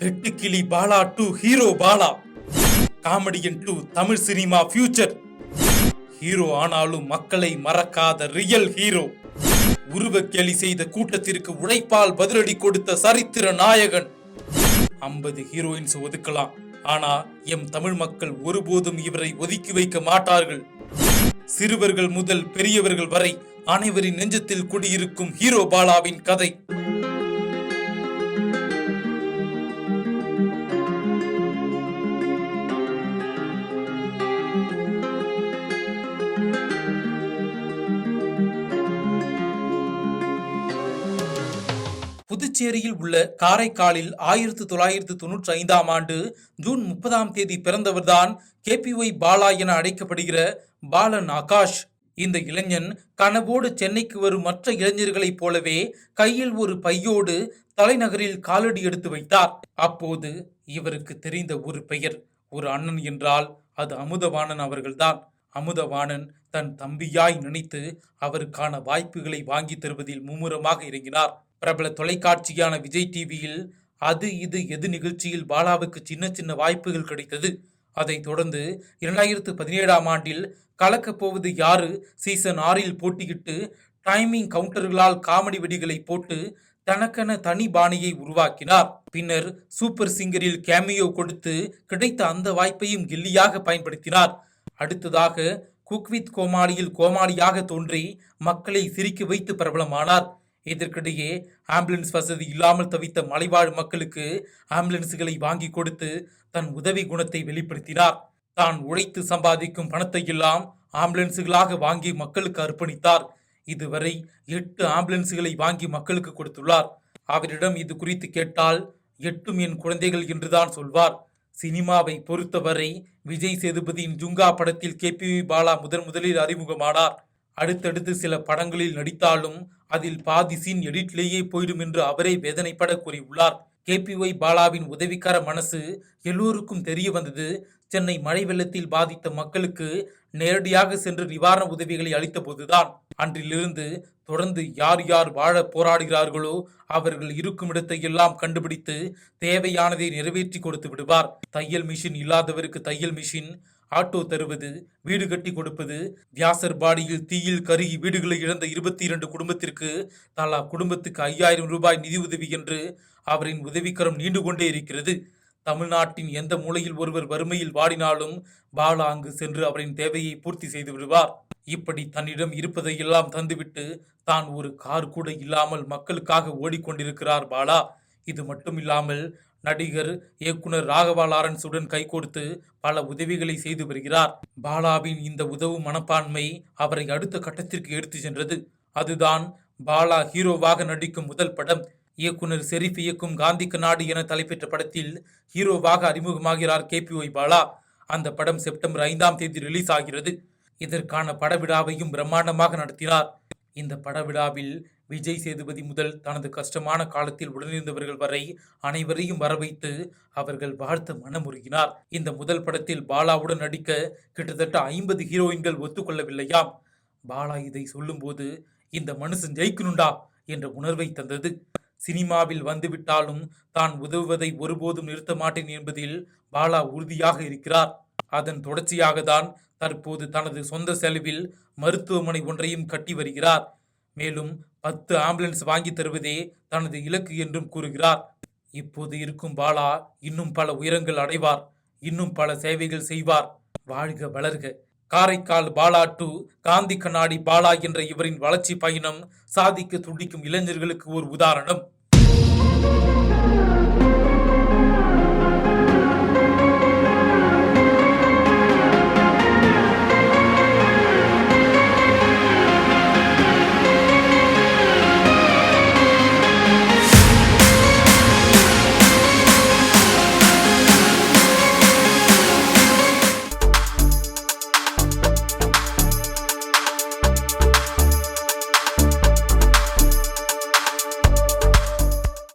வெட்டுக்கிளி Bala to hero Bala, comedian to Tamil cinema future. Hero ஆனாலும் மக்களை மறக்காத ரியல் ஹீரோ. உருவக்கேலி செய்த கூட்டத்திற்கு உழைப்பால் பதிலடி கொடுத்த சரித்திர நாயகன். 50 ஹீரோயின்ஸ் ஒதுக்கலாம், ஆனா எம் தமிழ் மக்கள் ஒருபோதும் இவரை ஒதுக்கி வைக்க மாட்டார்கள். சிறுவர்கள் முதல் பெரியவர்கள் வரை அனைவரின் நெஞ்சத்தில் குடியிருக்கும் ஹீரோ பாலாவின் கதை. புதுச்சேரியில் உள்ள காரைக்காலில் 1995ஆம் ஆண்டு ஜூன் 30ஆம் தேதி பிறந்தவர்தான் KPY பாலா என அழைக்கப்படுகிற பாலன் ஆகாஷ். இந்த இளைஞன் கனவோடு சென்னைக்கு வரும் மற்ற இளைஞர்களைப் போலவே கையில் ஒரு பையோடு தலைநகரில் காலடி எடுத்து வைத்தார். அப்போது இவருக்கு தெரிந்த ஒரு பெயர், ஒரு அண்ணன் என்றால் அது அமுதவாணன் அவர்கள்தான். அமுதவாணன் தன் தம்பியாய் நினைத்து அவருக்கான வாய்ப்புகளை வாங்கி தருவதில் மும்முரமாக இறங்கினார். பிரபல தொலைக்காட்சியான விஜய் டிவியில் அது இது எது நிகழ்ச்சியில் பாலாவுக்கு சின்ன சின்ன வாய்ப்புகள் கிடைத்தது. அதைத் தொடர்ந்து 2017ஆம் ஆண்டில் கலக்கப் போவது யாரு சீசன் 6இல் போட்டியிட்டு டைமிங் கவுண்டர்களால் காமெடி வெடிகளை போட்டு தனக்கென தனி பாணியை உருவாக்கினார். பின்னர் சூப்பர் சிங்கரில் கேமியோ கொடுத்து கிடைத்த அந்த வாய்ப்பையும் கில்லியாக பயன்படுத்தினார். அடுத்ததாக குக் வித் கோமாளியில் கோமாளியாக தோன்றி மக்களை சிரிக்க வைத்து பிரபலமானார். இதற்கிடையே ஆம்புலன்ஸ் வசதி இல்லாமல் தவித்த மலைவாழ் மக்களுக்கு ஆம்புலன்ஸுகளை வாங்கி கொடுத்து தன் உதவி குணத்தை வெளிப்படுத்தினார். தான் உழைத்து சம்பாதிக்கும் பணத்தை எல்லாம் ஆம்புலன்ஸுகளாக வாங்கி மக்களுக்கு அர்ப்பணித்தார். இதுவரை 8 ஆம்புலன்ஸுகளை வாங்கி மக்களுக்கு கொடுத்துள்ளார். அவரிடம் இது குறித்து கேட்டால் 8ம் என் குழந்தைகள் என்றுதான் சொல்வார். சினிமாவை பொறுத்தவரை விஜய் சேதுபதியின் ஜுங்கா படத்தில் KPY பாலா முதலில் அறிமுகமானார். அடுத்தடுத்து சில படங்களில் நடித்தாலும் அதில் பாதி சீன் எடிட்லேயே போயிடும் என்று அவரே வேதனைப்பட கூறியுள்ளார். KPY பாலாவின் உதவிக்கார மனசு எல்லோருக்கும் தெரிய வந்தது சென்னை மழை வெள்ளத்தில் பாதித்த மக்களுக்கு நேரடியாக சென்று நிவாரண உதவிகளை அளித்த போதுதான். அன்றிலிருந்து தொடர்ந்து யார் யார் வாழ போராடுகிறார்களோ அவர்கள் இருக்கும் இடத்தை எல்லாம் கண்டுபிடித்து தேவையானதை நிறைவேற்றி கொடுத்து விடுவார். தையல் மிஷின் இல்லாதவருக்கு தையல் மிஷின், ஆட்டோ தருவது, வீடு கட்டி கொடுப்பது, வியாசர்பாடியில் தீயில் கருகி வீடுகளை இழந்த 22 குடும்பத்திற்கு தலா குடும்பத்துக்கு 5000 ரூபாய் நிதி உதவி என்று அவரின் உதவிக்கரம் நீண்டு கொண்டே இருக்கிறது. தமிழ்நாட்டின் எந்த மூலையில் ஒருவர் வறுமையில் வாடினாலும் பாலா அங்கு சென்று அவரின் தேவையை பூர்த்தி செய்து விடுவார். இப்படி தன்னிடம் இருப்பதையெல்லாம் தந்துவிட்டு தான் ஒரு கார் கூட இல்லாமல் மக்களுக்காக ஓடிக்கொண்டிருக்கிறார் பாலா. இது மட்டுமில்லாமல் நடிகர் இயக்குனர் ராகவா லாரன்ஸுடன் கைகோர்த்து பல உதவிகளை செய்து வருகிறார். பாலாவின் இந்த உதவும் மனப்பான்மை அவரை அடுத்த கட்டத்திற்கு எடுத்து சென்றது. அதுதான் பாலா ஹீரோவாக நடிக்கும் முதல் படம். இயக்குனர் ஷெரீப் இயக்கும் காந்தி கண்ணாடி என தலைப்பெற்ற படத்தில் ஹீரோவாக அறிமுகமாகிறார் KPY பாலா. அந்த படம் செப்டம்பர் 5ஆம் தேதி ரிலீஸ் ஆகிறது. இதற்கான படவிழாவையும் பிரம்மாண்டமாக நடத்தினார். இந்த படவிழாவில் விஜய் சேதுபதி முதல் தனது கஷ்டமான காலத்தில் உடனிருந்தவர்கள் வரை அனைவரையும் வரவைத்து அவர்கள் வாழ்த்த மனமுருகினார். இந்த முதல் படத்தில் பாலாவுடன் நடிக்க கிட்டத்தட்ட 50 ஹீரோயின்கள் ஒத்துக்கொள்ளவில்லையாம். பாலா இதை சொல்லும்போது இந்த மனுஷன் ஜெயிக்கணுண்டா என்ற உணர்வை தந்தது. சினிமாவில் வந்துவிட்டாலும் தான் உதவுவதை ஒருபோதும் நிறுத்த மாட்டேன் என்பதில் பாலா உறுதியாக இருக்கிறார். அதன் தொடர்ச்சியாக தான் தற்போது தனது சொந்த செலவில் மருத்துவமனை ஒன்றையும் கட்டி வருகிறார். மேலும் 10 ஆம்புலன்ஸ் வாங்கி தருவதே தனது இலக்கு என்றும் கூறுகிறார். இப்போது இருக்கும் பாலா இன்னும் பல உயரங்கள் அடைவார், இன்னும் பல சேவைகள் செய்வார். வாழ்க வளர்க. காரைக்கால் பாலா டு காந்தி கண்ணாடி பாலா என்ற இவரின் வளர்ச்சி பயணம் சாதிக்க துடிக்கும் இளைஞர்களுக்கு ஒரு உதாரணம்.